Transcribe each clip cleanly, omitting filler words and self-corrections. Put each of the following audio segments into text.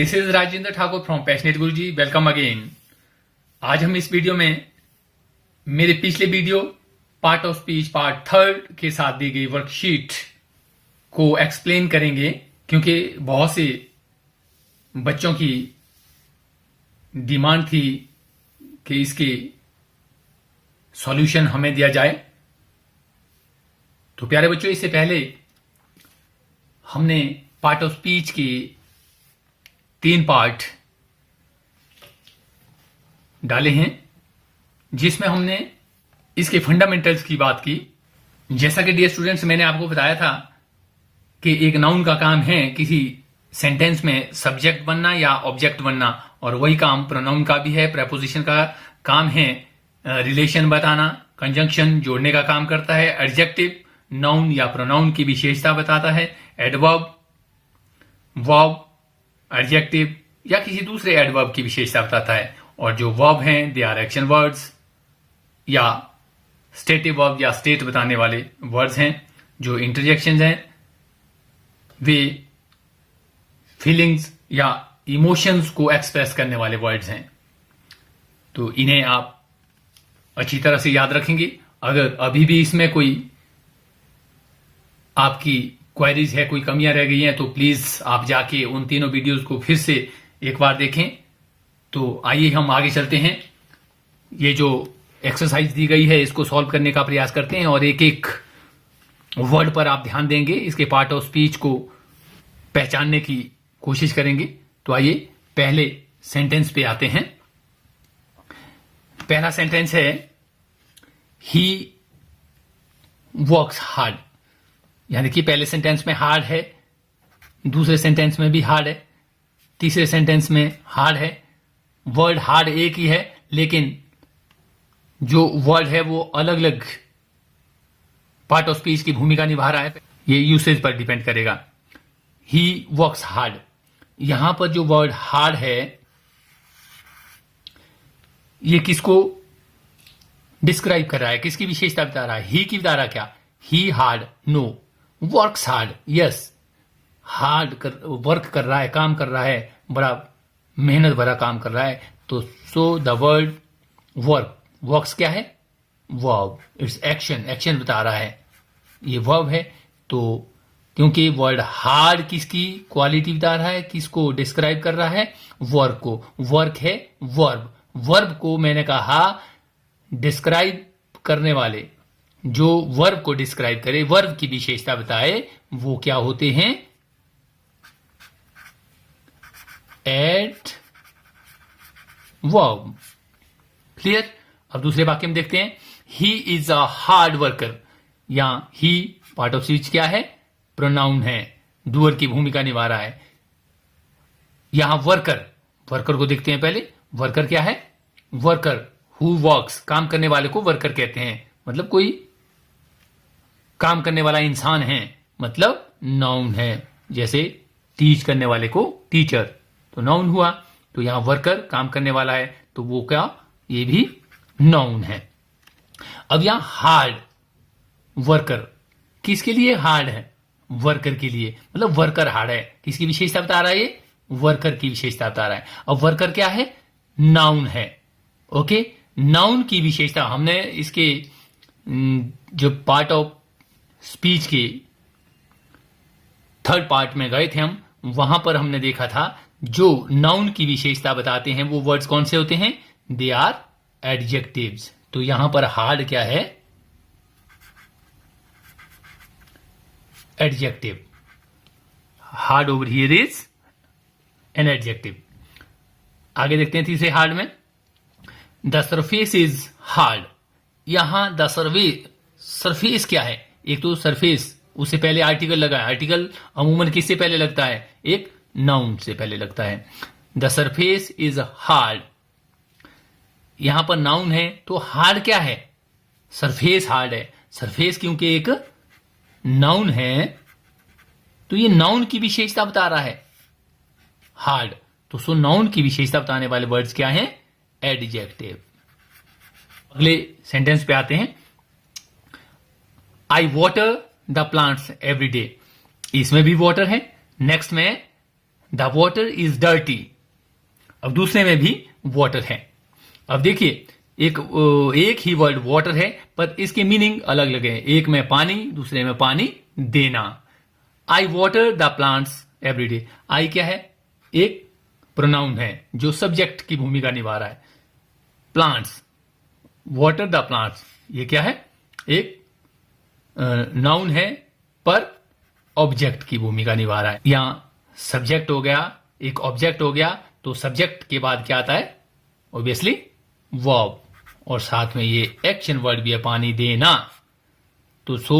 This is Rajendra Thakur from passionate Guruji. Welcome again. आज हम इस वीडियो में मेरे पिछले video part of speech part 3 के साथ दी गई वर्कशीट को एक्सप्लेन करेंगे, क्योंकि बहुत से बच्चों की डिमांड थी कि इसके सॉल्यूशन हमें दिया जाए। तो प्यारे बच्चों, इससे पहले हमने पार्ट ऑफ स्पीच के 3 पार्ट डाले हैं, जिसमें हमने इसके फंडामेंटल्स की बात की। जैसा कि डियर स्टूडेंट्स, मैंने आपको बताया था कि एक नाउन का काम है किसी सेंटेंस में सब्जेक्ट बनना या ऑब्जेक्ट बनना, और वही काम प्रोनाउन का भी है। प्रेपोजिशन का काम है रिलेशन बताना, कंजंक्शन जोड़ने का काम करता है। एडजेक्टिव नाउन या प्रोनाउन की विशेषता बताता है। एडवर्ब वर्ब एडजेक्टिव या किसी दूसरे एडवर्ब की विशेषता बताता है। और जो वर्ब हैं दे आर एक्शन वर्ड्स या स्टेटिव वर्ब या स्टेट बताने वाले वर्ड्स हैं। जो इंटरजेक्शंस हैं वे फीलिंग्स या इमोशंस को एक्सप्रेस करने वाले वर्ड्स हैं। तो इन्हें आप अच्छी तरह से याद रखेंगे। अगर अभी भी इसमें कोई आपकी क्वेरीज है, कोई कमियां रह गई हैं, तो प्लीज आप जाके उन तीनों वीडियोस को फिर से एक बार देखें। तो आइए हम आगे चलते हैं। ये जो एक्सरसाइज दी गई है इसको सॉल्व करने का प्रयास करते हैं, और एक एक वर्ड पर आप ध्यान देंगे, इसके पार्ट ऑफ स्पीच को पहचानने की कोशिश करेंगे। तो आइए पहले सेंटेंस पे आते हैं। पहला सेंटेंस है ही वर्क्स हार्ड, यानी कि पहले सेंटेंस में हार्ड है, दूसरे सेंटेंस में भी हार्ड है, तीसरे सेंटेंस में हार्ड है। वर्ड हार्ड एक ही है, लेकिन जो वर्ड है वो अलग अलग पार्ट ऑफ स्पीच की भूमिका निभा रहा है। ये यूसेज पर डिपेंड करेगा। ही वर्क्स हार्ड, यहां पर जो वर्ड हार्ड है ये किसको डिस्क्राइब कर रहा है, किसकी विशेषता बता रहा है? ही की बता रहा है क्या? He hard? No. Works hard, yes. Work कर रहा है, काम कर रहा है, बड़ा मेहनत भरा काम कर रहा है। तो so the word work, works क्या है? वर्ब, इट्स एक्शन, एक्शन बता रहा है, ये वर्ब है। तो क्योंकि वर्ड हार्ड किसकी क्वालिटी बता रहा है, किसको डिस्क्राइब कर रहा है? वर्क को। वर्क है वर्ब, वर्ब को मैंने कहा डिस्क्राइब करने वाले, जो वर्ब को डिस्क्राइब करे, वर्ब की विशेषता बताए, वो क्या होते हैं? एडवर्ब। क्लियर? अब दूसरे वाक्य में देखते हैं। He is a hard worker, यहां ही पार्ट ऑफ स्पीच क्या है? प्रोनाउन है, डूअर की भूमिका निभा रहा है। यहां वर्कर, वर्कर को देखते हैं पहले। वर्कर क्या है? वर्कर हु वर्क्स, काम करने वाले को वर्कर कहते हैं, मतलब कोई काम करने वाला इंसान है, मतलब नाउन है। जैसे टीच करने वाले को टीचर, तो नाउन हुआ। तो यहां वर्कर काम करने वाला है, तो वो क्या? ये भी नाउन है। अब यहां हार्ड वर्कर, किसके लिए हार्ड है? वर्कर के लिए, मतलब वर्कर हार्ड है। किसकी विशेषता बता रहा है ये? वर्कर की विशेषता बता रहा है। अब वर्कर क्या है? नाउन है। ओके, नाउन की विशेषता हमने इसके जो पार्ट ऑफ स्पीच के 3rd पार्ट में गए थे हम, वहां पर हमने देखा था जो नाउन की विशेषता बताते हैं वो वर्ड्स कौन से होते हैं? They are adjectives. तो यहां पर हार्ड क्या है? Adjective. Hard over here is an adjective. आगे देखते हैं तीसरे हार्ड में। द सरफेस इज हार्ड, यहां द सरफेस क्या है? एक तो सरफेस, उससे पहले आर्टिकल लगा है। आर्टिकल अमूमन किससे पहले लगता है? एक नाउन से पहले लगता है। द सरफेस इज हार्ड, यहां पर नाउन है, तो हार्ड क्या है? सरफेस हार्ड है। सरफेस क्योंकि एक नाउन है, तो ये नाउन की विशेषता बता रहा है हार्ड। तो सो नाउन की विशेषता बताने वाले वर्ड्स क्या हैं? एडजेक्टिव। अगले सेंटेंस पे आते हैं। I water the plants every day, इसमें भी वाटर है। नेक्स्ट में द वॉटर इज डर्टी। अब दूसरे में भी वाटर है। अब देखिए एक ही वर्ड वाटर है पर इसके मीनिंग अलग अलग है। एक में पानी, दूसरे में पानी देना। आई वाटर द प्लांट्स एवरीडे। आई क्या है? एक प्रोनाउन है जो सब्जेक्ट की भूमिका निभा रहा है। प्लांट्स, वाटर द प्लांट्स, ये क्या है? एक नाउन है पर ऑब्जेक्ट की भूमिका निभा रहा है। यहां सब्जेक्ट हो गया, एक ऑब्जेक्ट हो गया, तो सब्जेक्ट के बाद क्या आता है? ऑब्वियसली वर्ब, और साथ में ये एक्शन वर्ड भी है, पानी देना। तो सो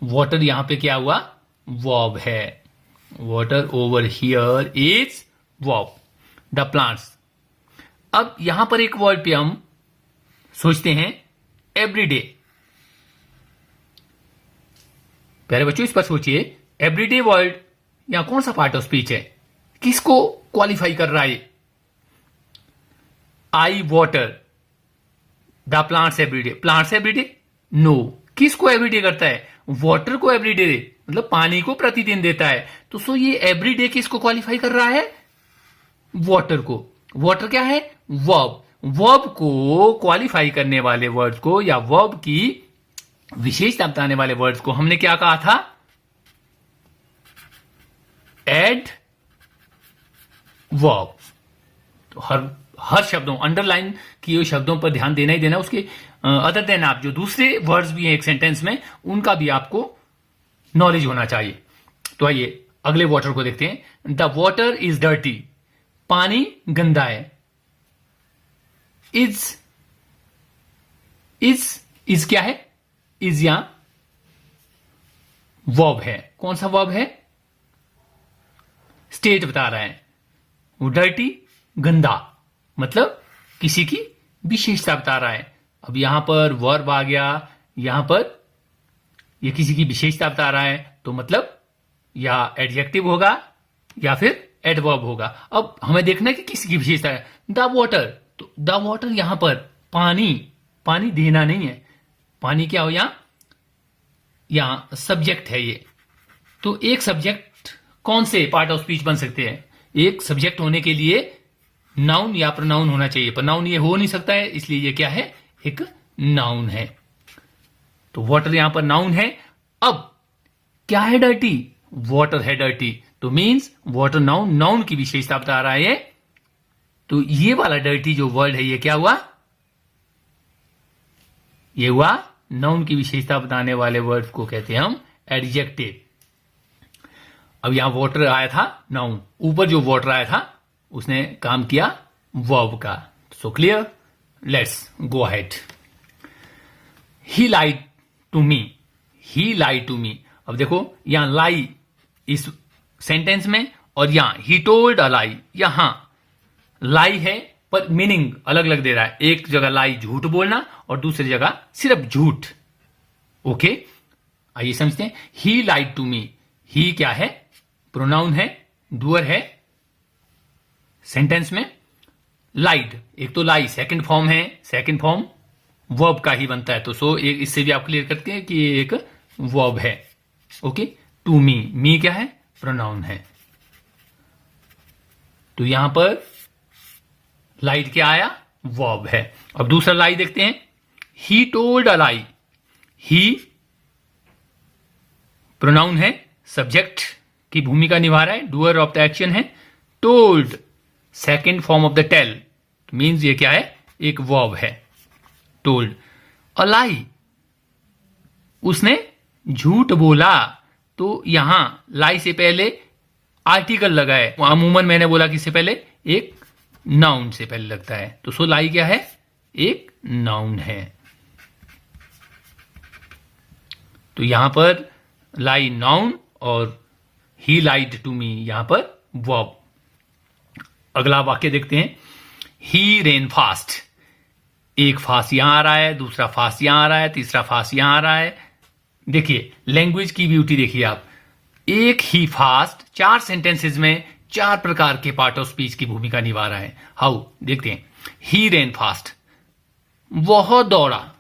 वाटर यहां पे क्या हुआ? वर्ब है। Water over here is verb. The plants. अब यहां पर एक वर्ड पे हम सोचते हैं एवरीडे। प्यारे बच्चों, इस पर सोचिए, एवरीडे वर्ड यहां कौन सा पार्ट ऑफ स्पीच है? किसको क्वालिफाई कर रहा है? I water the plants everyday. Plants everyday? No. किसको एवरीडे करता है? वाटर को एवरीडे, मतलब पानी को प्रतिदिन देता है। तो सो ये एवरीडे किसको क्वालिफाई कर रहा है? वाटर को। वाटर क्या है? वर्ब। वर्ब को क्वालिफाई करने वाले वर्ड्स को, या वर्ब की विशेषता बताने वाले वर्ड्स को हमने क्या कहा था? Adverb. तो हर शब्दों, अंडरलाइन किए हुए शब्दों पर ध्यान देना ही देना। उसके अदर देन आप जो दूसरे वर्ड्स भी हैं एक सेंटेंस में, उनका भी आपको नॉलेज होना चाहिए। तो आइए अगले वाटर को देखते हैं। The water is dirty. पानी गंदा है। इज क्या है? इज यहां वर्ब है। कौन सा वर्ब है? स्टेट बता रहा है। वो डर्टी, गंदा, मतलब किसी की विशेषता बता रहा है। अब यहां पर वर्ब आ गया, यहां पर ये किसी की विशेषता बता रहा है, तो मतलब या एडजेक्टिव होगा या फिर एडवर्ब होगा। अब हमें देखना है कि किसी की विशेषता है। द वाटर, तो द वाटर यहां पर पानी, पानी देना नहीं है। पानी क्या हो? यहां सब्जेक्ट है ये। तो एक सब्जेक्ट कौन से पार्ट ऑफ स्पीच बन सकते हैं? एक सब्जेक्ट होने के लिए नाउन या प्रोनाउन होना चाहिए, पर नाउन ये हो नहीं सकता है, इसलिए ये क्या है? एक नाउन है। तो वाटर यहां पर नाउन है। अब क्या है? डर्टी। वाटर है डर्टी, तो मीन्स वाटर नाउन, नाउन की विशेषता बता रहा है। तो ये वाला डर्टी जो वर्ड है, ये क्या हुआ? ये हुआ नाउन की विशेषता बताने वाले वर्ड को कहते हैं हम एडजेक्टिव। अब यहां वाटर आया था नाउन, ऊपर जो वाटर आया था उसने काम किया वर्ब का। So clear? Let's go ahead. He lied to me. He lied to me. अब देखो यहां लाई इस सेंटेंस में, और यहां ही टोल्ड अ लाई। यहां लाई है पर मीनिंग अलग अलग दे रहा है। एक जगह लाई झूठ बोलना और दूसरी जगह सिर्फ झूठ। ओके, आइए समझते हैं। ही लाइड टू मी। ही क्या है? प्रोनाउन है, डूअर है सेंटेंस में। लाइड, एक तो लाई सेकंड फॉर्म है, सेकंड फॉर्म वर्ब का ही बनता है। तो सो इससे भी आप क्लियर करते हैं कि ये एक वर्ब है। ओके, टू मी, मी क्या है? प्रोनाउन है। तो यहां पर लाइट क्या आया? वर्ब है। अब दूसरा लाई देखते हैं। He told a lie. He pronoun है, सब्जेक्ट की भूमिका निभा रहा है, डूअर ऑफ द एक्शन है। Told second form of the tell, means ये क्या है? एक वर्ब है। टोल्ड अ लाई, उसने झूठ बोला। तो यहां लाई से पहले आर्टिकल लगा है। अमूमन मैंने बोला कि इससे पहले एक नाउन से पहले लगता है। तो सो लाई क्या है? एक नाउन है। तो यहां पर लाई नाउन और ही लाइड टू मी यहां पर वर्ब। अगला वाक्य देखते हैं। ही रेन फास्ट। एक फास्ट यहां आ रहा है, दूसरा फास्ट यहां आ रहा है, तीसरा फास्ट यहां आ रहा है। देखिए लैंग्वेज की ब्यूटी देखिए आप। एक ही फास्ट 4 सेंटेंसेस में 4 प्रकार के पार्ट ऑफ स्पीच की भूमिका निभा रहा है। हाउ, देखते हैं। ही रेन फास्ट, वह दौड़ा।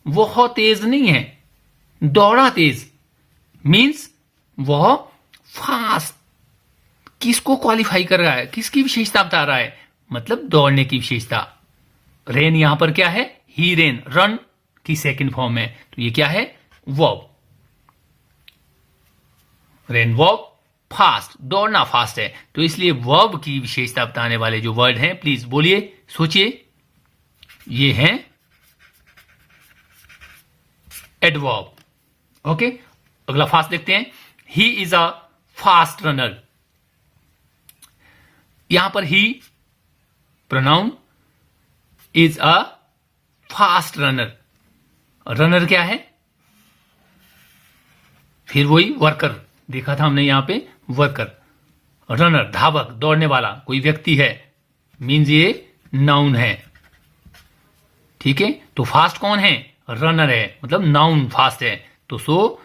वह तेज नहीं है, दौड़ा तेज, मीन्स वह फास्ट किसको क्वालिफाई कर रहा है, किसकी विशेषता बता रहा है, मतलब दौड़ने की विशेषता। रेन यहां पर क्या है, ही रेन, रन की सेकंड फॉर्म है, तो ये क्या है, वर्ब। रेन वर्ब, फास्ट, दौड़ना फास्ट है, तो इसलिए वर्ब की विशेषता बताने वाले जो वर्ड हैं, प्लीज बोलिए, सोचिए, ये हैं एडवर्ब। ओके, अगला फास्ट देखते हैं। He is a fast runner. यहां पर he pronoun, is a fast runner. Runner क्या है, फिर वही वर्कर देखा था हमने यहां पे, वर्कर, रनर धावक, दौड़ने वाला कोई व्यक्ति है, मीन्स ये नाउन है। ठीक है, तो फास्ट कौन है, रनर है, मतलब नाउन फास्ट है। तो सो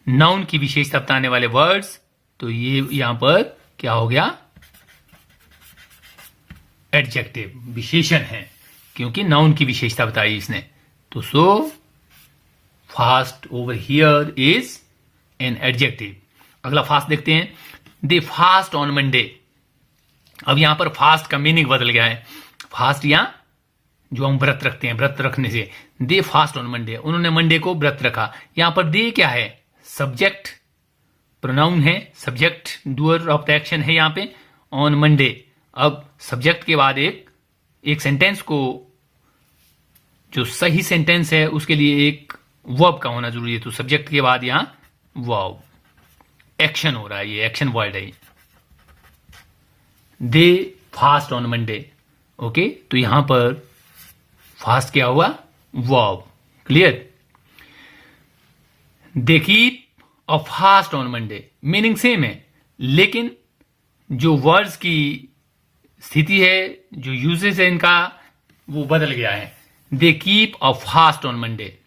नाउन की विशेषता बताने वाले वर्ड्स, तो ये यहां पर क्या हो गया, एडजेक्टिव, विशेषण है, क्योंकि नाउन की विशेषता बताई इसने। तो so fast over here is an adjective. अगला फास्ट देखते हैं। दे फास्ट ऑन मंडे। अब यहां पर फास्ट का मीनिंग बदल गया है। फास्ट या जो हम व्रत रखते हैं, व्रत रखने से, दे फास्ट ऑन मंडे, उन्होंने मंडे को व्रत रखा। यहां पर दे क्या है, सब्जेक्ट, प्रोनाउन है, subject doer of the action है यहां पे, ऑन मंडे। अब सब्जेक्ट के बाद एक सेंटेंस को, जो सही सेंटेंस है उसके लिए एक वर्ब का होना जरूरी है, तो सब्जेक्ट के बाद यहां वर्ब, एक्शन हो रहा है, ये एक्शन वर्ड है। दे फास्ट ऑन मंडे। ओके, तो यहां पर फास्ट क्या हुआ, verb. Clear. They keep a fast on Monday, meaning same है, लेकिन जो वर्ड्स की स्थिति है, जो यूजेस है इनका, वो बदल गया है। They keep a fast on Monday.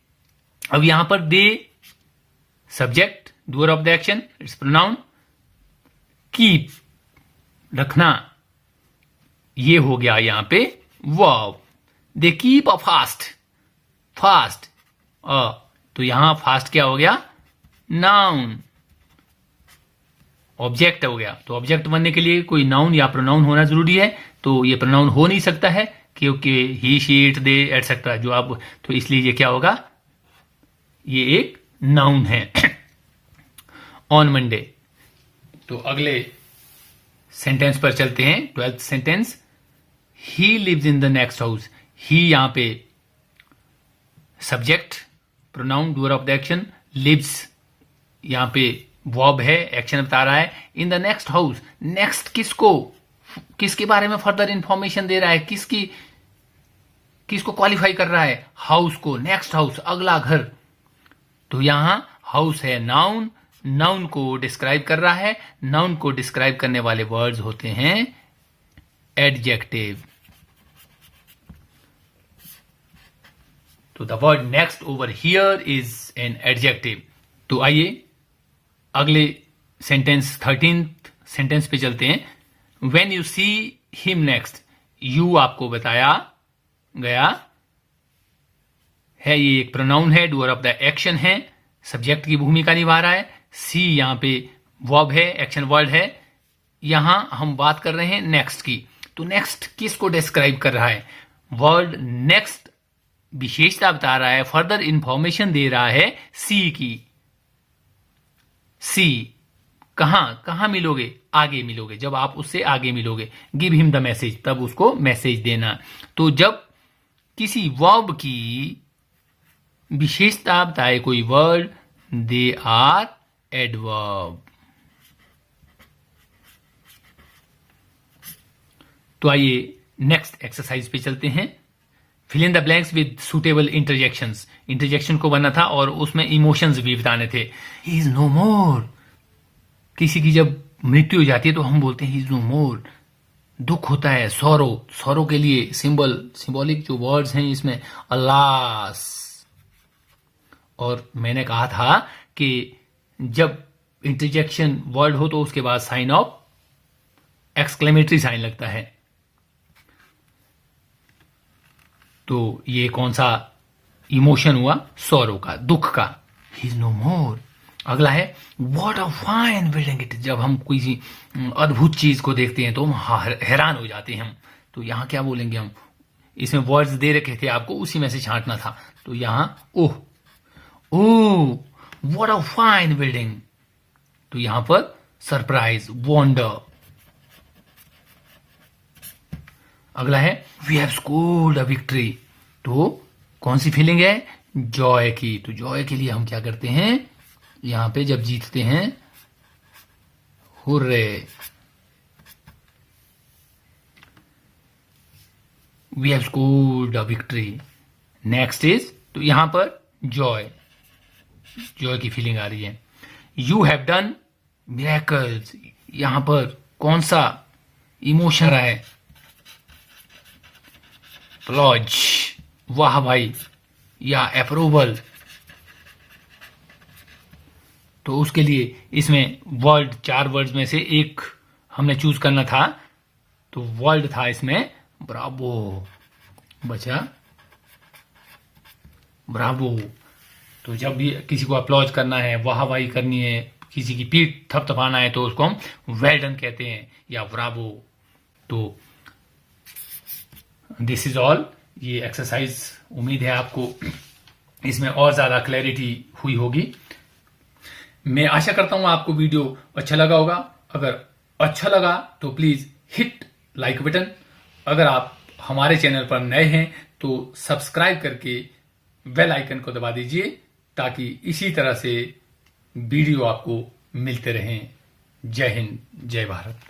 अब यहां पर they subject, doer of the action, it's pronoun, keep रखना, ये हो गया यहां पे verb. They keep a fast, fast तो यहां फास्ट क्या हो गया, नाउन, ऑब्जेक्ट हो गया। तो ऑब्जेक्ट बनने के लिए कोई नाउन या प्रोनाउन होना जरूरी है, तो ये प्रोनाउन हो नहीं सकता है, क्योंकि ही, शी, इट, दे एटसेट्रा जो आप, तो इसलिए ये क्या होगा, ये एक नाउन है। On Monday. तो अगले सेंटेंस पर चलते हैं, 12th sentence. He lives in the next house. He यहां पे subject, pronoun, doer of the action, lives यहां पे वर्ब है, एक्शन बता रहा है। In the next house, next किसको, किसके बारे में फर्दर इंफॉर्मेशन दे रहा है, किसको क्वालिफाई कर रहा है, हाउस को, नेक्स्ट हाउस, अगला घर। तो यहां हाउस है नाउन, नाउन को डिस्क्राइब कर रहा है। नाउन को डिस्क्राइब करने वाले वर्ड्स होते हैं एडजेक्टिव। तो the word next over here is an adjective. तो आइए अगले सेंटेंस, 13th सेंटेंस पे चलते हैं। When you see him next, you आपको बताया गया है, ये एक प्रोनाउन है, डूअर ऑफ द एक्शन है, सब्जेक्ट की भूमिका निभा रहा है। सी यहां पे वर्ब है, एक्शन वर्ड है। यहां हम बात कर रहे हैं नेक्स्ट की। तो नेक्स्ट किसको डिस्क्राइब कर रहा है, वर्ड नेक्स्ट विशेषता बता रहा है, फर्दर इंफॉर्मेशन दे रहा है सी की। सी कहां मिलोगे, आगे मिलोगे, जब आप उससे आगे मिलोगे। गिव हिम द मैसेज, तब उसको मैसेज देना। तो जब किसी वर्ब की विशेषता बताए कोई वर्ड, दे आर एडवर्ब। तो आइए नेक्स्ट एक्सरसाइज पे चलते हैं। Fill in the blanks with suitable interjections. Interjection को बनना था और उसमें इमोशंस भी बताने थे। ही इज नो मोर, किसी की जब मृत्यु हो जाती है तो हम बोलते हैं ही इज नो मोर, दुख होता है, सौरो, सौरो के लिए सिंबॉलिक जो वर्ड्स हैं इसमें, अलास। और मैंने कहा था कि जब इंटरजेक्शन वर्ड हो तो उसके बाद साइन ऑफ एक्सक्लेमेटरी साइन लगता है। तो ये कौन सा इमोशन हुआ, सौरो का, दुख का। ही इज नो मोर। अगला है what a fine building it. जब हम कोई अद्भुत चीज को देखते हैं तो हम हैरान हो जाते हैं हम। तो यहां क्या बोलेंगे हम, इसमें वर्ड्स दे रखे थे आपको, उसी में से छांटना था। तो यहां oh, oh what a fine building. तो यहां पर सरप्राइज, वंडर। अगला है we have scored a victory. तो कौन सी फीलिंग है, जॉय की। तो जॉय के लिए हम क्या करते हैं, यहां पे जब जीतते हैं, hurray, we have scored a victory. Next is, तो यहां पर जॉय, जॉय की फीलिंग आ रही है। You have done miracles. यहां पर कौन सा इमोशन है, प्लॉज, वाह भाई, या अप्रूवल। तो उसके लिए इसमें वर्ड, 4 वर्ड्स में से एक हमने चूज करना था। तो वर्ड था इसमें ब्रावो, बचा ब्रावो। तो जब भी किसी को अप्लॉज करना है, वाहवाही करनी है, किसी की पीठ थपथपाना है, तो उसको हम वेल डन कहते हैं या ब्रावो। तो दिस इज ऑल। ये एक्सरसाइज, उम्मीद है आपको इसमें और ज्यादा क्लैरिटी हुई होगी। मैं आशा करता हूं आपको वीडियो अच्छा लगा होगा। अगर अच्छा लगा तो प्लीज हिट लाइक बटन। अगर आप हमारे चैनल पर नए हैं तो सब्सक्राइब करके बेल आइकन को दबा दीजिए, ताकि इसी तरह से वीडियो आपको मिलते रहें। जय हिंद, जय भारत।